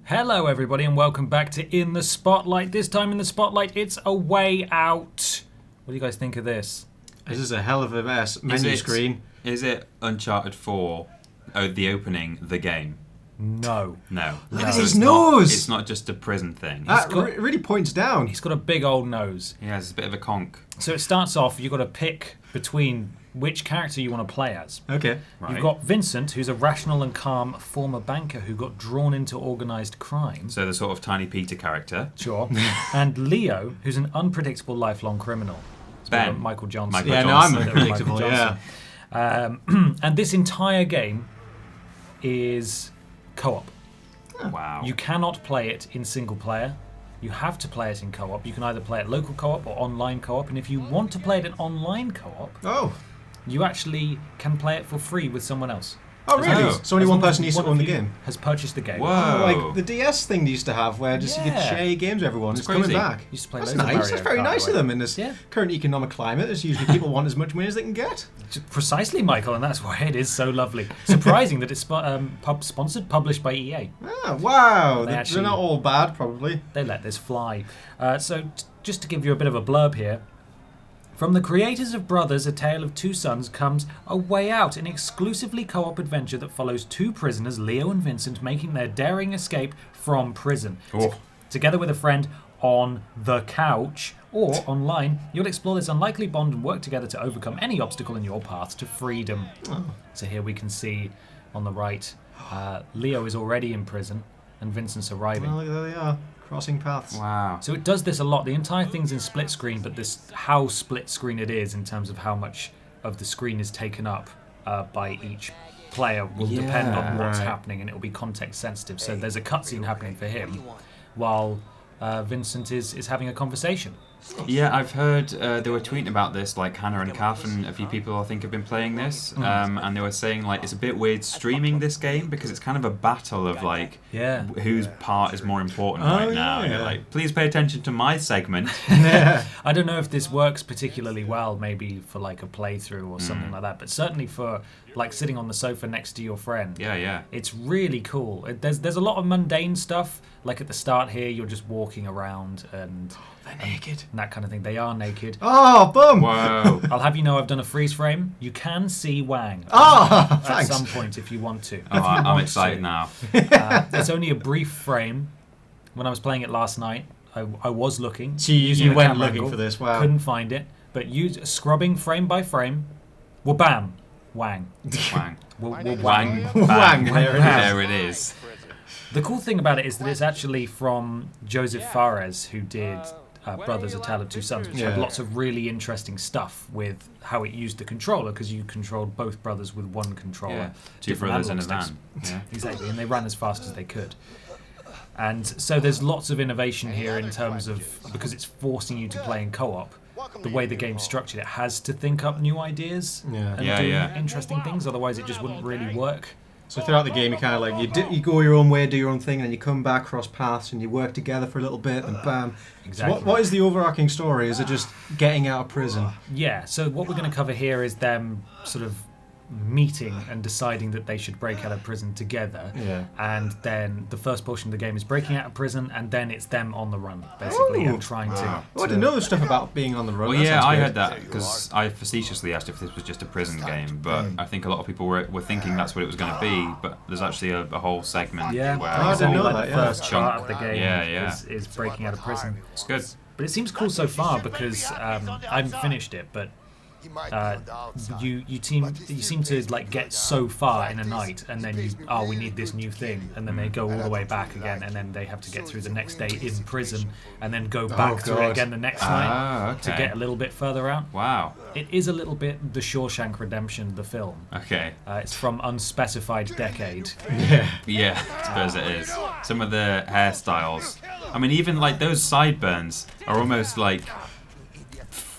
Hello everybody and welcome back to In the Spotlight. This time in the Spotlight, it's A Way Out. What do you guys think of this? This is a hell of a mess. Menu screen. Is it Uncharted 4, the opening, the game? No. Look at his nose! It's not just a prison thing. That really points down. He's got a big old nose. He has a bit of a conk. So it starts off, you've got to pick between which character you want to play as. Okay. Right. You've got Vincent, who's a rational and calm former banker who got drawn into organised crime. So the sort of Tiny Peter character. Sure. And Leo, who's an unpredictable lifelong criminal. It's Ben. Michael Johnson. Michael Yeah, Johnson. no, I'm unpredictable, yeah. And this entire game is co-op. Wow. You cannot play it in single player. You have to play it in co-op. You can either play it local co-op or online co-op. And if you want to play it in online co-op, you actually can play it for free with someone else. Oh, really? Oh. So only one person needs to own the game? Has purchased the game. Whoa. Like the DS thing they used to have where just you could share your games with everyone. It's coming crazy. back. Used to play That's loads of nice. Mario That's very Kart nice of away. them in this Yeah. current economic climate. There's usually people want as much money as they can get. Precisely, Michael, and that's why it is so lovely. Surprising that it's sponsored, published by EA. Ah, wow. They They're actually- not all bad, probably. They let this fly. Just to give you a bit of a blurb here. From the creators of Brothers, A Tale of Two Sons comes A Way Out, an exclusively co-op adventure that follows two prisoners, Leo and Vincent, making their daring escape from prison. Oh. Together with a friend on the couch or online, you'll explore this unlikely bond and work together to overcome any obstacle in your path to freedom. So here we can see on the right, Leo is already in prison and Vincent's arriving. Well, there they are. Crossing paths. Wow. So it does this a lot. The entire thing's in split screen, but how split screen it is in terms of how much of the screen is taken up by each player will depend on what's happening, and it'll be context sensitive. So there's a cutscene happening for him while Vincent is having a conversation. Yeah, I've heard they were tweeting about this, like Hannah and Kath and a few people I think have been playing this, and they were saying like it's a bit weird streaming this game because it's kind of a battle of like whose part is more important right now. And you're like, please pay attention to my segment. I don't know if this works particularly well, maybe for like a playthrough or something like that, but certainly for like sitting on the sofa next to your friend. Yeah. It's really cool. There's a lot of mundane stuff. Like at the start here, you're just walking around and They're naked. and that kind of thing. They are naked. Oh, boom! Whoa. I'll have you know I've done a freeze frame. You can see Wang Oh, at thanks. some point if you want to. Oh, I'm excited now. It's only a brief frame. When I was playing it last night, I was looking. So using you the went camera looking angle, for this, wow. Couldn't find it. But scrubbing frame by frame. Well, bam. Wang. Wang. Wang. Wang. Wang. There it is. The cool thing about it is that it's actually from Joseph Fares, who did Brothers, A Tale of Two Sons, which had lots of really interesting stuff with how it used the controller, because you controlled both brothers with one controller. Yeah. Two different brothers in a analog van. sticks. Yeah. Exactly, and they ran as fast as they could. And so there's lots of innovation here in terms of, because it's forcing you to play in co-op, the way the game's structured, it has to think up new ideas and do interesting things, otherwise it just wouldn't really work. So throughout the game, you kind of like you go your own way, do your own thing, and then you come back, cross paths, and you work together for a little bit, and bam. Exactly. So what is the overarching story? Is it just getting out of prison? Yeah. So what we're going to cover here is them sort of meeting and deciding that they should break out of prison together. Yeah. And then the first portion of the game is breaking out of prison, and then it's them on the run, basically, and trying to. Oh, I didn't know stuff about being on the run. Well, That yeah, sounds I good. heard that because I facetiously asked if this was just a prison game, but I think a lot of people were thinking that's what it was going to be, but there's actually a whole segment Yeah, where I didn't know that, the yeah. first part of the game Yeah. is breaking out of prison. it's good. But it seems cool so far because I haven't finished it, but you seem to like get so far in a night, and then we need this new thing, and then they go all the way back again, and then they have to get through the next day in prison, and then go back through it again the next night to get a little bit further out. Wow. It is a little bit the Shawshank Redemption, the film. Okay. It's from unspecified decade. Yeah, I suppose it is. Some of the hairstyles. I mean, even like those sideburns are almost like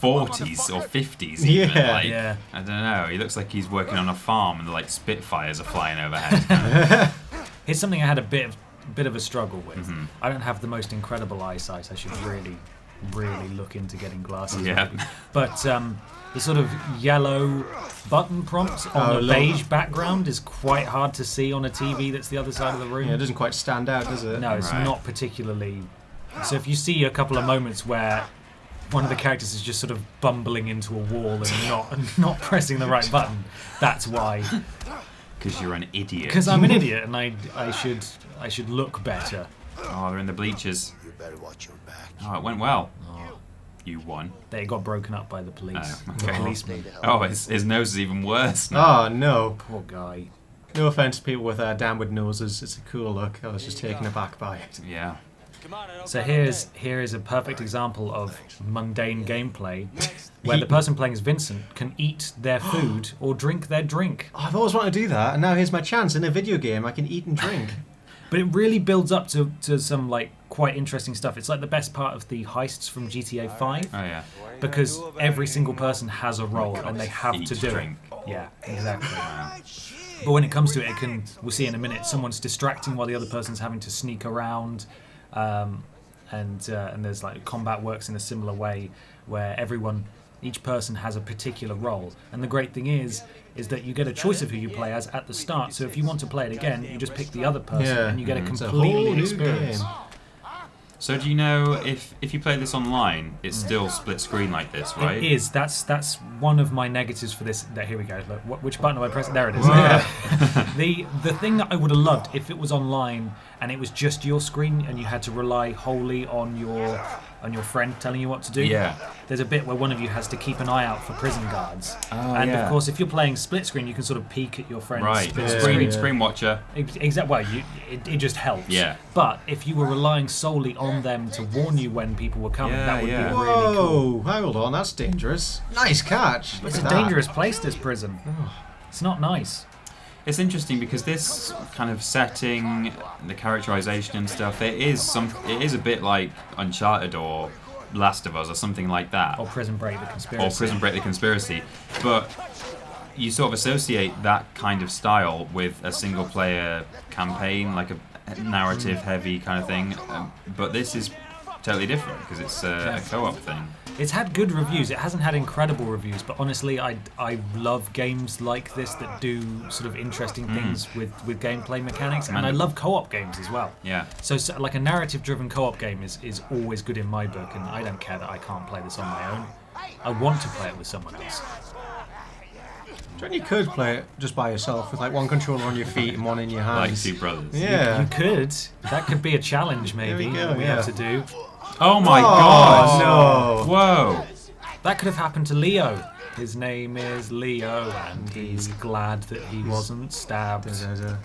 40s or 50s even. Yeah. I don't know. He looks like he's working on a farm and the like Spitfires are flying overhead. Here's something I had a bit of a struggle with. I don't have the most incredible eyesight. I should really look into getting glasses. Yeah. But the sort of yellow button prompt on a beige background is quite hard to see on a TV that's the other side of the room. Yeah, it doesn't quite stand out, does it? No, it's not particularly. So if you see a couple of moments where one of the characters is just sort of bumbling into a wall and not pressing the right button, that's why. Because you're an idiot. Because I'm an idiot and I should look better. Oh, they're in the bleachers. You better watch your back. Oh, it went well. You won. They got broken up by the police. Oh, okay. The policeman. Oh, his nose is even worse now. Oh, no. Poor guy. No offense to people with downward noses. It's a cool look. I was just taken aback by it. Yeah. So here is a perfect example of mundane gameplay where the person playing as Vincent can eat their food or drink their drink. Oh, I've always wanted to do that, and now here's my chance. In a video game, I can eat and drink. But it really builds up to some like quite interesting stuff. It's like the best part of the heists from GTA 5. Oh, yeah. Because every single person has a role and they have Eat, to do drink. it. Yeah, exactly. But when it comes to it, we'll see in a minute, someone's distracting while the other person's having to sneak around. And there's like combat works in a similar way where each person has a particular role. And the great thing is that you get a choice of who you play as at the start. So if you want to play it again, you just pick the other person and you get a completely new experience. So do you know if you play this online, it's still split screen like this, right? It is. That's one of my negatives for this. Here we go. Look, which button do I press? There it is. The thing that I would have loved if it was online and it was just your screen and you had to rely wholly on your friend telling you what to do. Yeah. There's a bit where one of you has to keep an eye out for prison guards. Oh, and yeah. of course, if you're playing split screen, you can sort of peek at your friend's Right. split Screen screen. watcher. Exactly. Well, it just helps. Yeah. But if you were relying solely on them to warn you when people were coming, that would be really cool. Whoa, hold on, that's dangerous. Nice catch. It's a dangerous place, this prison. It's not nice. It's interesting because this kind of setting, the characterization and stuff, it is a bit like Uncharted or Last of Us or something like that. Or Prison Break: The Conspiracy. But you sort of associate that kind of style with a single player campaign, like a narrative heavy kind of thing. But this is totally different because it's a co-op thing. It's had good reviews. It hasn't had incredible reviews, but honestly, I love games like this that do sort of interesting things with gameplay mechanics, and I love co-op games as well. Yeah. So like a narrative-driven co-op game is always good in my book, and I don't care that I can't play this on my own. I want to play it with someone else. Do you reckon you could play it just by yourself with like one controller on your feet and one in your hands? Like two brothers. Yeah. You could. That could be a challenge, maybe, There we go, that we have to do. Oh my god! No. Whoa! That could have happened to Leo. His name is Leo, and he's glad that he wasn't stabbed.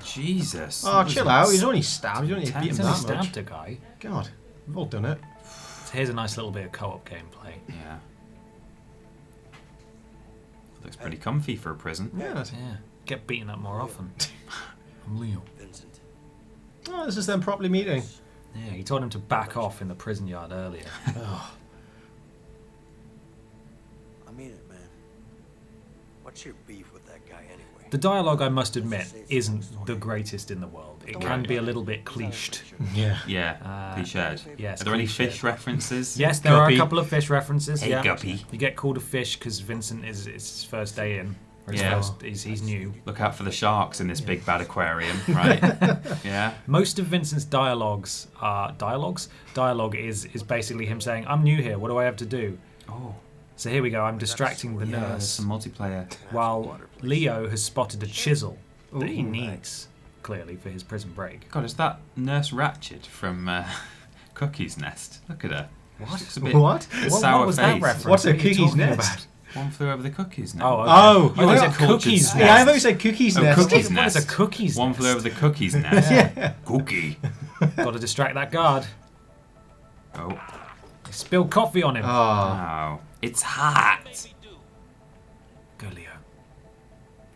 Jesus. Oh, chill out. He's only stabbed. You don't need to beat him He's only that much. stabbed a guy. God, we've all done it. So here's a nice little bit of co-op gameplay. Yeah. Looks pretty comfy for a prison. Yeah. Yeah, get beaten up more often. I'm Leo. Vincent. Oh, this is them properly meeting. Yeah, he told him to back off in the prison yard earlier. I mean it, man. What's your beef with that guy anyway? The dialogue, I must admit, isn't the greatest in the world. It can be a little bit cliched. Yeah. Yeah. Cliched. Yes. Are there any cliched. fish references? Yes, there are a Guppy. couple of fish references. Hey, yeah. Guppy. You get called a fish because Vincent is his first day in. Or his Yeah. first, he's new. Look out for the sharks in this big bad aquarium, right? Yeah. Most of Vincent's dialogue is basically him saying, "I'm new here. What do I have to do?" Oh. So here we go. I'm distracting the Yeah, there's nurse some multiplayer. while Leo has spotted a chisel that he Ooh. needs clearly for his prison break. God, is that Nurse Ratched from Cookie's Nest? Look at her. What? Looks a bit What? sour What was face. that reference? What's a What are you Cookie's talking Nest? about? One Flew Over the Cuckoo's Nest. Oh, okay. Oh, I thought you said cultured cookies snack. nest. Yeah, I thought you said cookies Oh, nest. Cookie's What is Nest. a cookie's One nest? Flew Over the Cookie's Nest. Yeah. Cookie. Got to distract that guard. Oh. Spilled coffee on him. Oh. Wow. It's hot. Go, Leo.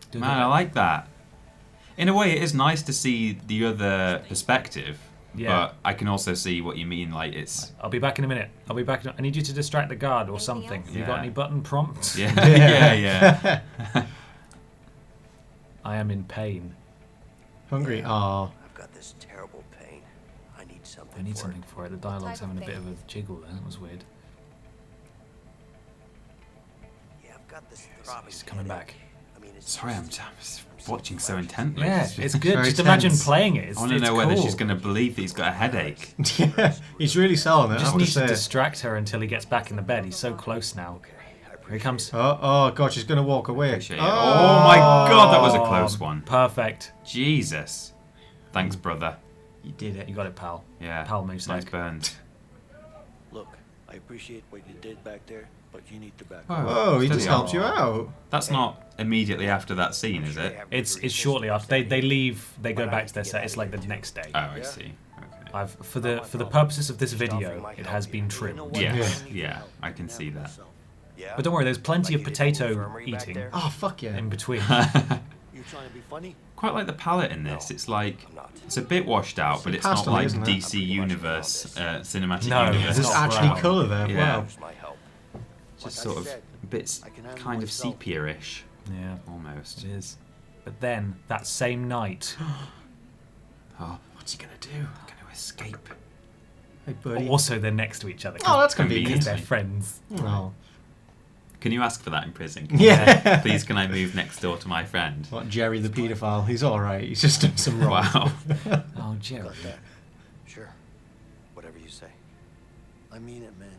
Do Man, that. I like that. In a way, it is nice to see the other perspective. Yeah. But I can also see what you mean. Like it's. I'll be back in a minute. I'll be back. I need you to distract the guard or something. Have you got Yeah. any button prompts? Yeah. yeah. I am in pain. Hungry. Oh. I've got this terrible pain. I need something. I need for something it. for it. The dialogue's having a bit of a jiggle there. That was weird. Yeah, I've He's coming back. Sorry, I'm just watching so intently. Yeah, it's good. very Just imagine tense. playing it. I want to know cool. whether she's going to believe that he's got a headache. Yeah, he's really selling it. I Just have need to to say. distract her until he gets back in the bed. He's so close now. Here he comes. Oh god, she's gonna walk away. Appreciate it. Oh my god, that was a close one. Perfect. Jesus. Thanks, brother. You did it. You got it, pal. Yeah. Pal moves nice like. burns. Look, I appreciate what you did back there, but you need to back Oh. up. Whoa, he Steady just on. helped you out. That's not immediately after that scene, is it? It's shortly after they leave. They go back to their set. It's like the next day. Oh, I see. Okay. For the purposes of this video, it has been trimmed. Yeah, I can see that. But don't worry, there's plenty of potato eating Oh fuck yeah. in between. You trying to be funny? Quite like the palette in this. It's like it's a bit washed out, but it's not pastel, like isn't it? DC Universe, cinematic No, universe. There's not actually brown. colour there. Yeah. Wow. Here's my help. Just sort of a bit kind of sepia-ish, Yeah, almost. it is. But then that same night, Oh, what's he gonna do? Going to escape? Hey buddy. also they're next to each other. Oh, that's because convenient. they're friends. Oh. Can you ask for that in prison? Yeah. Please, can I move next door to my friend? What, Jerry the paedophile? He's alright. He's just done some wrong. Wow. Oh, Jerry. Got that? Sure. Whatever you say. I mean it, man.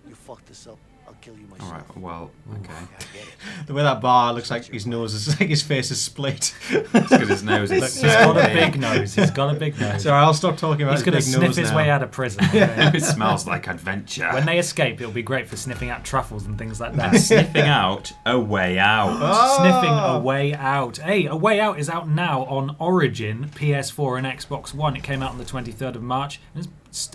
You fuck this up, I'll kill you myself. All right. Well, okay. I get it. The way that bar looks like his nose is like his face is split. It's because his nose is. He's got a big nose. He's got a big nose. So I'll stop talking about He's his going to big sniff nose his now. way out of prison. It smells like adventure. When they escape, it'll be great for sniffing out truffles and things like that. Sniffing out a way out. Oh. Sniffing A Way Out. Hey, A Way Out is out now on Origin, PS4 and Xbox One. It came out on the 23rd of March.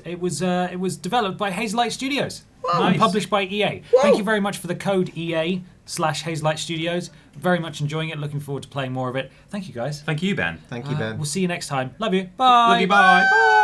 It was developed by Hazelight Studios and Nice. published by EA. Thank you very much for the code EA/Hazelight Studios. Very much enjoying it. Looking forward to playing more of it. Thank you guys. Thank you, Ben. Thank you, Ben. We'll see you next time. Love you. Bye. Love you. Bye.